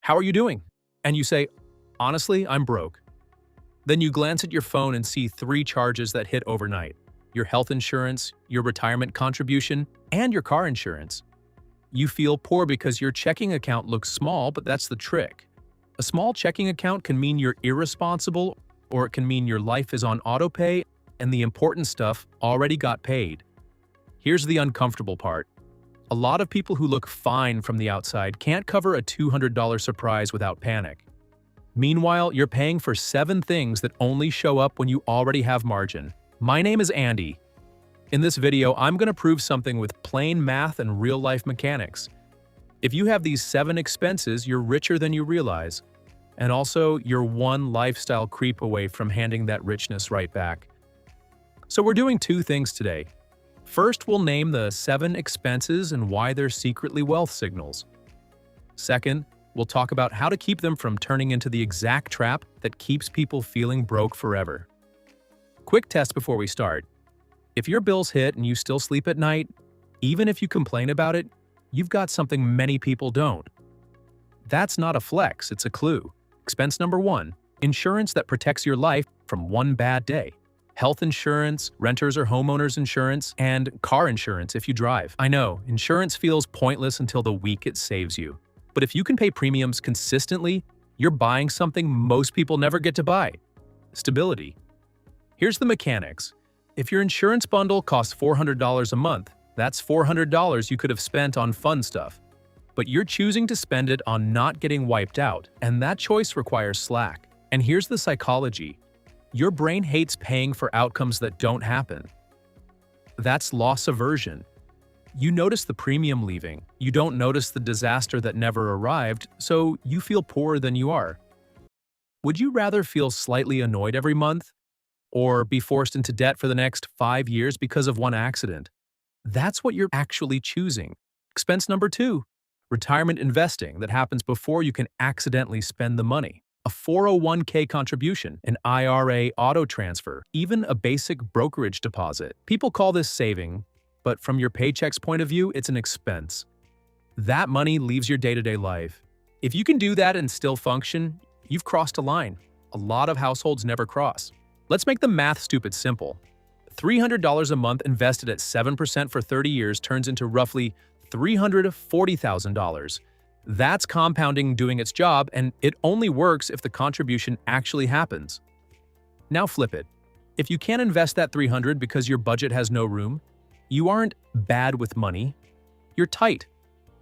"How are you doing?" And you say, "Honestly, I'm broke." Then you glance at your phone and see three charges that hit overnight: your health insurance, your retirement contribution, and your car insurance. You feel poor because your checking account looks small, but that's the trick. A small checking account can mean you're irresponsible, or it can mean your life is on autopay and the important stuff already got paid. Here's the uncomfortable part. A lot of people who look fine from the outside can't cover a $200 surprise without panic. Meanwhile, you're paying for 7 things that only show up when you already have margin. My name is Andy. In this video, I'm going to prove something with plain math and real-life mechanics. If you have these 7 expenses, you're richer than you realize. And also, you're one lifestyle creep away from handing that richness right back. So we're doing 2 things today. First, we'll name the 7 expenses and why they're secretly wealth signals. Second, we'll talk about how to keep them from turning into the exact trap that keeps people feeling broke forever. Quick test before we start. If your bills hit and you still sleep at night, even if you complain about it, you've got something many people don't. That's not a flex, it's a clue. Expense number 1, insurance that protects your life from one bad day. Health insurance, renters or homeowners insurance, and car insurance if you drive. I know, insurance feels pointless until the week it saves you. But if you can pay premiums consistently, you're buying something most people never get to buy: stability. Here's the mechanics. If your insurance bundle costs $400 a month, that's $400 you could have spent on fun stuff. But you're choosing to spend it on not getting wiped out, and that choice requires slack. And here's the psychology. Your brain hates paying for outcomes that don't happen. That's loss aversion. You notice the premium leaving. You don't notice the disaster that never arrived, so you feel poorer than you are. Would you rather feel slightly annoyed every month, or be forced into debt for the next 5 years because of one accident? That's what you're actually choosing. Expense number 2, retirement investing that happens before you can accidentally spend the money. A 401k contribution, an IRA auto transfer, even a basic brokerage deposit. People call this saving, but from your paycheck's point of view, it's an expense. That money leaves your day-to-day life. If you can do that and still function, you've crossed a line a lot of households never cross. Let's make the math stupid simple. $300 a month invested at 7% for 30 years turns into roughly $340,000. That's compounding doing its job, and it only works if the contribution actually happens. Now flip it. If you can't invest that $300 because your budget has no room, you aren't bad with money, you're tight.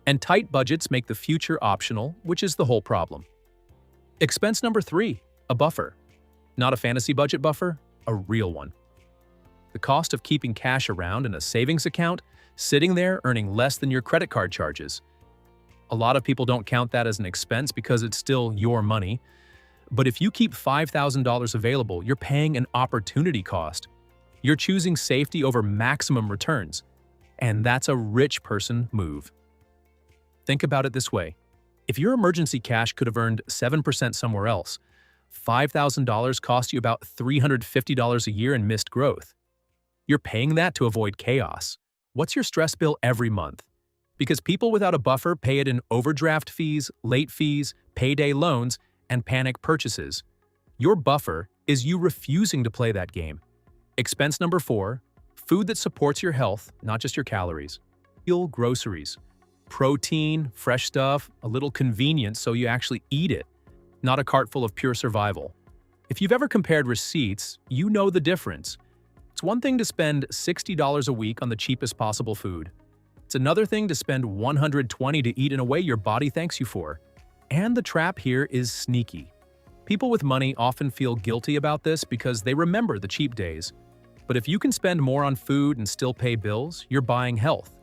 And tight budgets make the future optional, which is the whole problem. Expense number 3, a buffer. Not a fantasy budget buffer, a real one. The cost of keeping cash around in a savings account, sitting there earning less than your credit card charges. A lot of people don't count that as an expense because it's still your money. But if you keep $5,000 available, you're paying an opportunity cost. You're choosing safety over maximum returns. And that's a rich person move. Think about it this way. If your emergency cash could have earned 7% somewhere else, $5,000 cost you about $350 a year in missed growth. You're paying that to avoid chaos. What's your stress bill every month? Because people without a buffer pay it in overdraft fees, late fees, payday loans, and panic purchases. Your buffer is you refusing to play that game. Expense number 4, food that supports your health, not just your calories. Real groceries. Protein, fresh stuff, a little convenience so you actually eat it, not a cart full of pure survival. If you've ever compared receipts, you know the difference. It's one thing to spend $60 a week on the cheapest possible food. It's another thing to spend $120 to eat in a way your body thanks you for. And the trap here is sneaky. People with money often feel guilty about this because they remember the cheap days. But if you can spend more on food and still pay bills, you're buying health.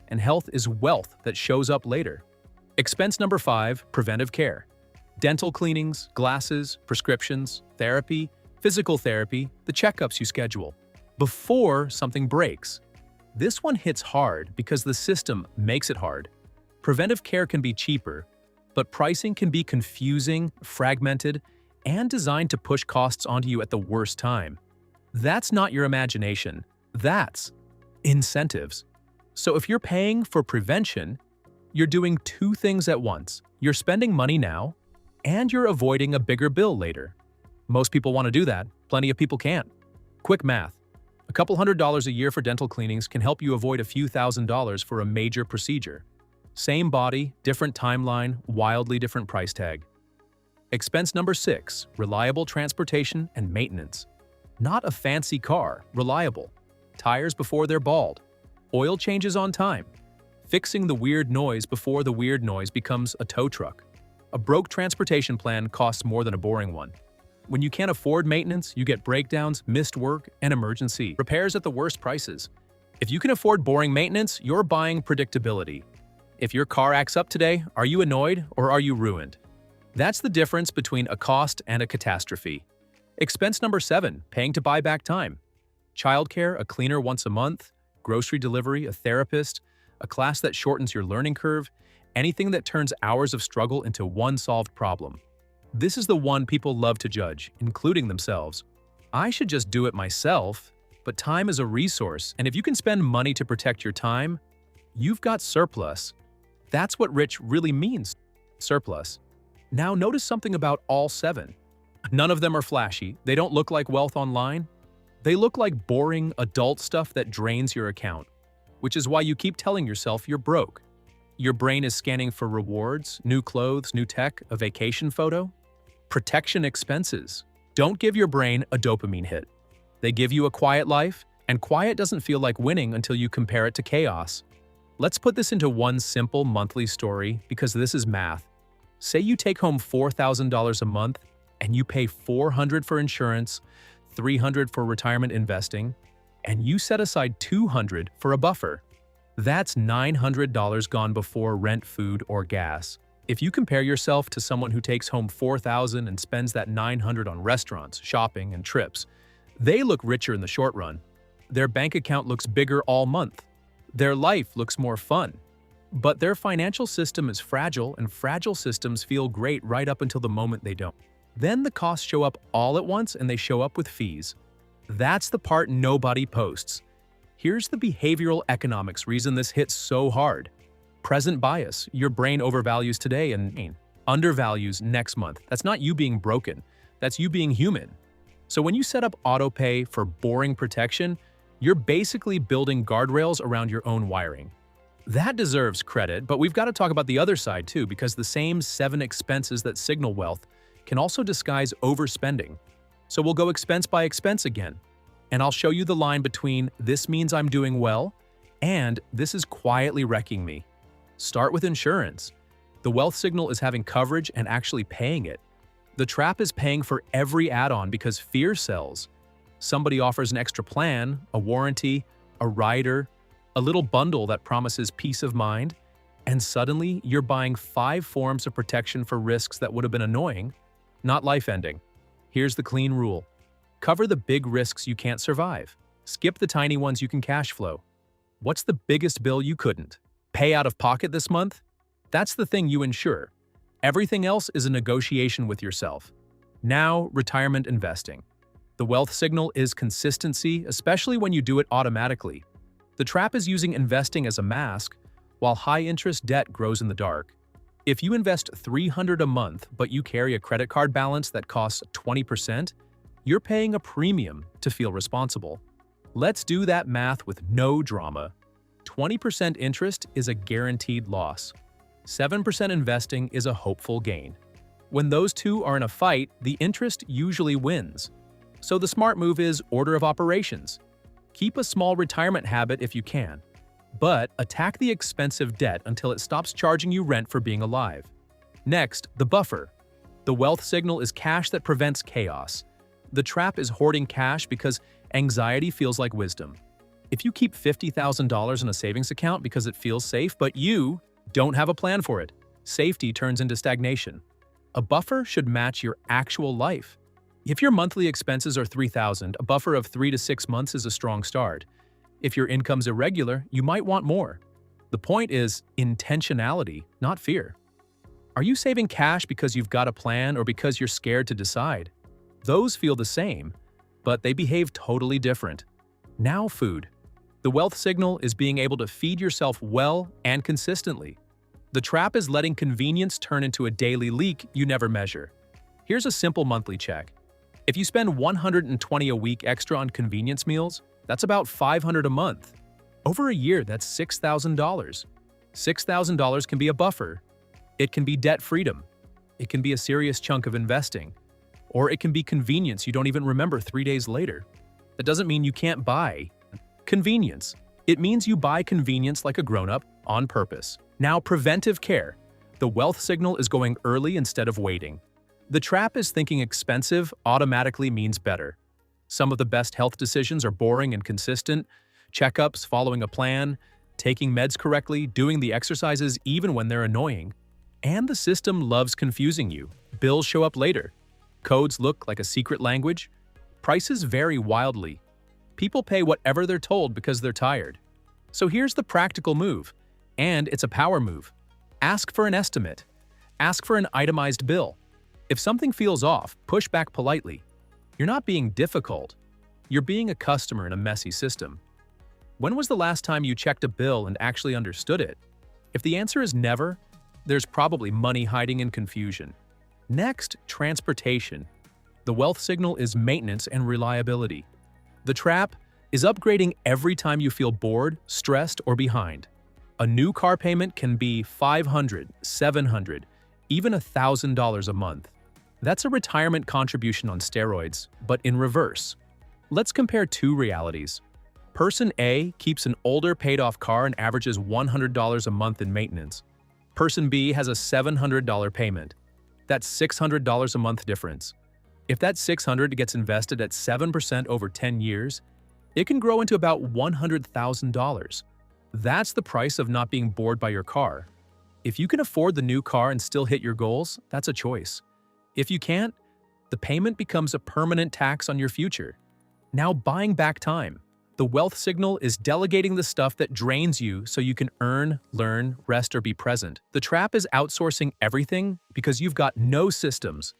And health is wealth that shows up later. Expense number 5, preventive care. Dental cleanings, glasses, prescriptions, therapy, physical therapy, the checkups you schedule before something breaks. This one hits hard because the system makes it hard. Preventive care can be cheaper, but pricing can be confusing, fragmented, and designed to push costs onto you at the worst time. That's not your imagination. That's incentives. So if you're paying for prevention, You're doing two things at once. You're spending money now, and you're avoiding a bigger bill later. Most people want to do that. Plenty of people can't. Quick math. A couple $100s a year for dental cleanings can help you avoid a few $1,000s for a major procedure. Same body, different timeline, wildly different price tag. Expense number 6, reliable transportation and maintenance. Not a fancy car, reliable. Tires before they're bald. Oil changes on time. Fixing the weird noise before the weird noise becomes a tow truck. A broke transportation plan costs more than a boring one. When you can't afford maintenance, you get breakdowns, missed work, and emergency repairs at the worst prices. If you can afford boring maintenance, you're buying predictability. If your car acts up today, are you annoyed or are you ruined? That's the difference between a cost and a catastrophe. Expense number 7, paying to buy back time. Childcare, a cleaner once a month, grocery delivery, a therapist, a class that shortens your learning curve, anything that turns hours of struggle into one solved problem. This is the one people love to judge, including themselves. I should just do it myself, but time is a resource, and if you can spend money to protect your time, you've got surplus. That's what rich really means, surplus. Now notice something about all 7. None of them are flashy, they don't look like wealth online. They look like boring, adult stuff that drains your account, which is why you keep telling yourself you're broke. Your brain is scanning for rewards, new clothes, new tech, a vacation photo. Protection expenses. Don't give your brain a dopamine hit. They give you a quiet life, and quiet doesn't feel like winning until you compare it to chaos. Let's put this into one simple monthly story because this is math. Say you take home $4,000 a month and you pay $400 for insurance, $300 for retirement investing, and you set aside $200 for a buffer. That's $900 gone before rent, food, or gas. If you compare yourself to someone who takes home $4,000 and spends that $900 on restaurants, shopping, and trips, they look richer in the short run. Their bank account looks bigger all month. Their life looks more fun. But their financial system is fragile, and fragile systems feel great right up until the moment they don't. Then the costs show up all at once and they show up with fees. That's the part nobody posts. Here's the behavioral economics reason this hits so hard. Present bias. Your brain overvalues today and undervalues next month. That's not you being broken. That's you being human. So when you set up autopay for boring protection, you're basically building guardrails around your own wiring. That deserves credit, but we've got to talk about the other side too, because the same 7 expenses that signal wealth can also disguise overspending. So we'll go expense by expense again, and I'll show you the line between "this means I'm doing well" and "this is quietly wrecking me." Start with insurance. The wealth signal is having coverage and actually paying it. The trap is paying for every add-on because fear sells. Somebody offers an extra plan, a warranty, a rider, a little bundle that promises peace of mind, and suddenly you're buying 5 forms of protection for risks that would have been annoying, not life-ending. Here's the clean rule. Cover the big risks you can't survive. Skip the tiny ones you can cash flow. What's the biggest bill you couldn't pay out of pocket this month? That's the thing you insure. Everything else is a negotiation with yourself. Now, retirement investing. The wealth signal is consistency, especially when you do it automatically. The trap is using investing as a mask, while high-interest debt grows in the dark. If you invest $300 a month, but you carry a credit card balance that costs 20%, you're paying a premium to feel responsible. Let's do that math with no drama. 20% interest is a guaranteed loss. 7% investing is a hopeful gain. When those two are in a fight, the interest usually wins. So the smart move is order of operations. Keep a small retirement habit if you can, but attack the expensive debt until it stops charging you rent for being alive. Next, the buffer. The wealth signal is cash that prevents chaos. The trap is hoarding cash because anxiety feels like wisdom. If you keep $50,000 in a savings account because it feels safe, but you don't have a plan for it, safety turns into stagnation. A buffer should match your actual life. If your monthly expenses are $3,000, a buffer of 3 to 6 months is a strong start. If your income's irregular, you might want more. The point is intentionality, not fear. Are you saving cash because you've got a plan or because you're scared to decide? Those feel the same, but they behave totally different. Now, food. The wealth signal is being able to feed yourself well and consistently. The trap is letting convenience turn into a daily leak you never measure. Here's a simple monthly check. If you spend $120 a week extra on convenience meals, that's about $500 a month. Over a year, that's $6,000. $6,000 can be a buffer. It can be debt freedom. It can be a serious chunk of investing. Or it can be convenience you don't even remember 3 days later. That doesn't mean you can't buy convenience. It means you buy convenience like a grown-up on purpose. Now, preventive care. The wealth signal is going early instead of waiting. The trap is thinking expensive automatically means better. Some of the best health decisions are boring and consistent. Checkups, following a plan, taking meds correctly, doing the exercises even when they're annoying. And the system loves confusing you. Bills show up later. Codes look like a secret language. Prices vary wildly. People pay whatever they're told because they're tired. So here's the practical move. And it's a power move. Ask for an estimate. Ask for an itemized bill. If something feels off, push back politely. You're not being difficult. You're being a customer in a messy system. When was the last time you checked a bill and actually understood it? If the answer is never, there's probably money hiding in confusion. Next, transportation. The wealth signal is maintenance and reliability. The trap is upgrading every time you feel bored, stressed, or behind. A new car payment can be $500, $700, even $1,000 a month. That's a retirement contribution on steroids, but in reverse. Let's compare two realities. Person A keeps an older paid-off car and averages $100 a month in maintenance. Person B has a $700 payment. That's $600 a month difference. If that $600 gets invested at 7% over 10 years, it can grow into about $100,000. That's the price of not being bored by your car. If you can afford the new car and still hit your goals, that's a choice. If you can't, the payment becomes a permanent tax on your future. Now, buying back time. The wealth signal is delegating the stuff that drains you so you can earn, learn, rest, or be present. The trap is outsourcing everything because you've got no systems.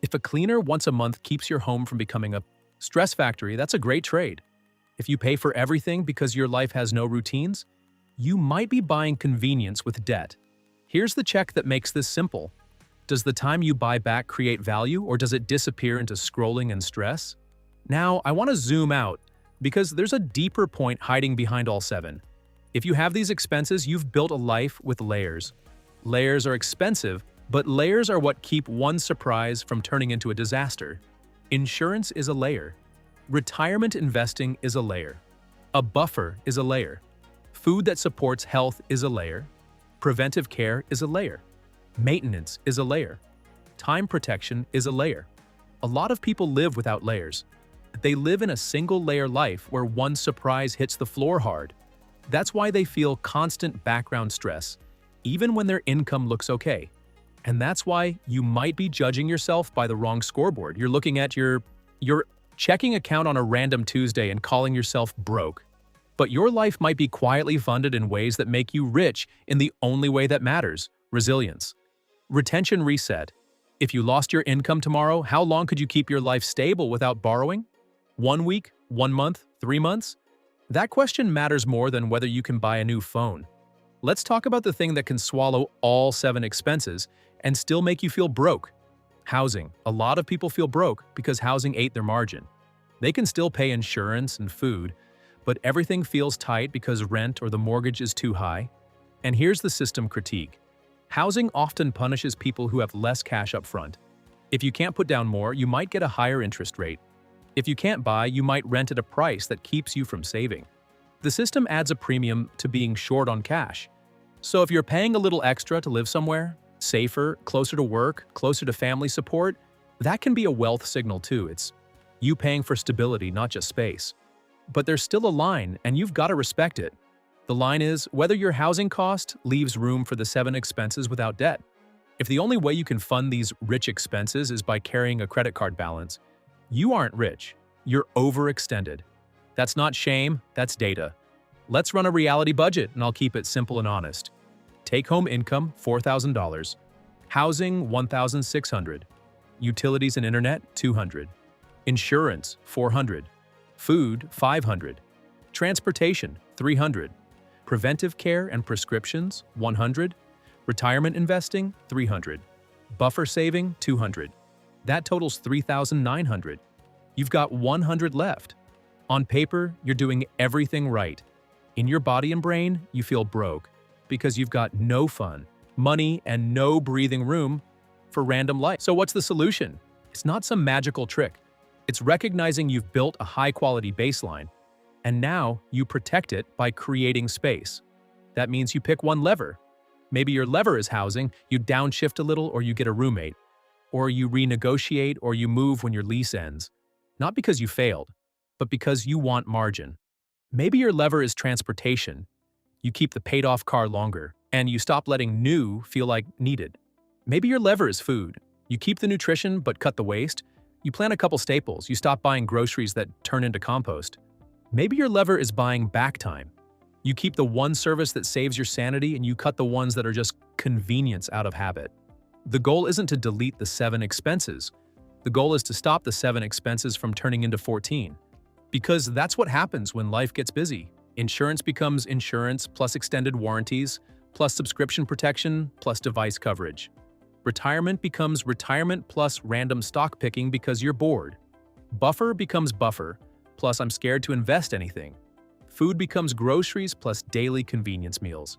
If a cleaner once a month keeps your home from becoming a stress factory, that's a great trade. If you pay for everything because your life has no routines, you might be buying convenience with debt. Here's the check that makes this simple. Does the time you buy back create value, or does it disappear into scrolling and stress? Now, I want to zoom out because there's a deeper point hiding behind all seven. If you have these expenses, you've built a life with layers. Layers are expensive, but layers are what keep one surprise from turning into a disaster. Insurance is a layer. Retirement investing is a layer. A buffer is a layer. Food that supports health is a layer. Preventive care is a layer. Maintenance is a layer. Time protection is a layer. A lot of people live without layers. They live in a single-layer life where one surprise hits the floor hard. That's why they feel constant background stress, even when their income looks okay. And that's why you might be judging yourself by the wrong scoreboard. You're looking at your checking account on a random Tuesday and calling yourself broke. But your life might be quietly funded in ways that make you rich in the only way that matters: resilience. Retention reset. If you lost your income tomorrow, how long could you keep your life stable without borrowing? 1 week, 1 month, 3 months? That question matters more than whether you can buy a new phone. Let's talk about the thing that can swallow all 7 expenses and still make you feel broke. Housing. A lot of people feel broke because housing ate their margin. They can still pay insurance and food, but everything feels tight because rent or the mortgage is too high. And here's the system critique. Housing often punishes people who have less cash up front. If you can't put down more, you might get a higher interest rate. If you can't buy, you might rent at a price that keeps you from saving. The system adds a premium to being short on cash. So if you're paying a little extra to live somewhere, safer, closer to work, closer to family support, that can be a wealth signal too. It's you paying for stability, not just space. But there's still a line, and you've got to respect it. The line is whether your housing cost leaves room for the 7 expenses without debt. If the only way you can fund these rich expenses is by carrying a credit card balance, you aren't rich, you're overextended. That's not shame, that's data. Let's run a reality budget, and I'll keep it simple and honest. Take-home income, $4,000. Housing, $1,600. Utilities and internet, $200. Insurance, $400. Food, $500. Transportation, $300. Preventive care and prescriptions, $100. Retirement investing, 300. Buffer saving, 200. That totals 3,900. You've got 100 left. On paper, you're doing everything right. In your body and brain, you feel broke because you've got no fun, money, and no breathing room for random life. So what's the solution? It's not some magical trick. It's recognizing you've built a high-quality baseline, and now you protect it by creating space. That means you pick one lever. Maybe your lever is housing, you downshift a little or you get a roommate, or you renegotiate or you move when your lease ends. Not because you failed, but because you want margin. Maybe your lever is transportation. You keep the paid-off car longer, and you stop letting new feel like needed. Maybe your lever is food. You keep the nutrition but cut the waste. You plan a couple staples. You stop buying groceries that turn into compost. Maybe your lever is buying back time. You keep the one service that saves your sanity and you cut the ones that are just convenience out of habit. The goal isn't to delete the 7 expenses. The goal is to stop the 7 expenses from turning into 14. Because that's what happens when life gets busy. Insurance becomes insurance plus extended warranties, plus subscription protection, plus device coverage. Retirement becomes retirement plus random stock picking because you're bored. Buffer becomes buffer, plus I'm scared to invest anything. Food becomes groceries plus daily convenience meals.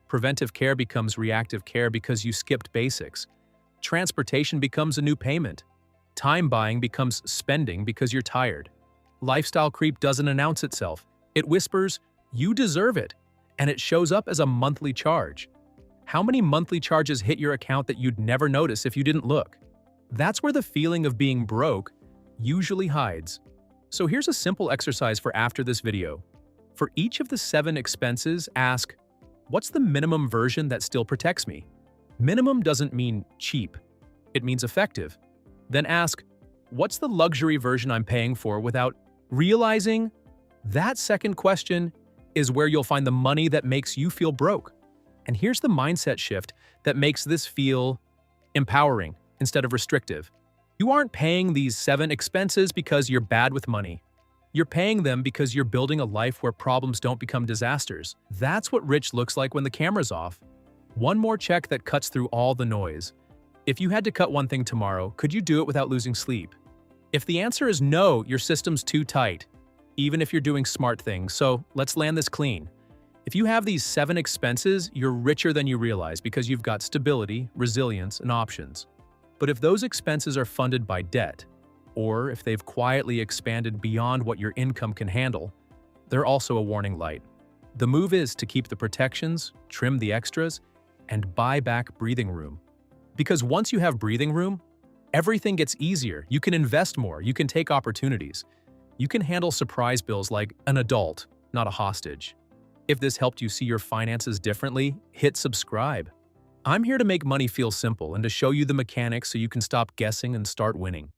Preventive care becomes reactive care because you skipped basics. Transportation becomes a new payment. Time buying becomes spending because you're tired. Lifestyle creep doesn't announce itself. It whispers, "You deserve it," and it shows up as a monthly charge. How many monthly charges hit your account that you'd never notice if you didn't look? That's where the feeling of being broke usually hides. So here's a simple exercise for after this video. For each of the 7 expenses, ask, what's the minimum version that still protects me? Minimum doesn't mean cheap. It means effective. Then ask, what's the luxury version I'm paying for without realizing? That second question is where you'll find the money that makes you feel broke. And here's the mindset shift that makes this feel empowering instead of restrictive. You aren't paying these 7 expenses because you're bad with money. You're paying them because you're building a life where problems don't become disasters. That's what rich looks like when the camera's off. One more check that cuts through all the noise. If you had to cut one thing tomorrow, could you do it without losing sleep? If the answer is no, your system's too tight, even if you're doing smart things. So let's land this clean. If you have these 7 expenses, you're richer than you realize because you've got stability, resilience, and options. But if those expenses are funded by debt, or if they've quietly expanded beyond what your income can handle, they're also a warning light. The move is to keep the protections, trim the extras, and buy back breathing room. Because once you have breathing room, everything gets easier. You can invest more, you can take opportunities. You can handle surprise bills like an adult, not a hostage. If this helped you see your finances differently, hit subscribe. I'm here to make money feel simple and to show you the mechanics so you can stop guessing and start winning.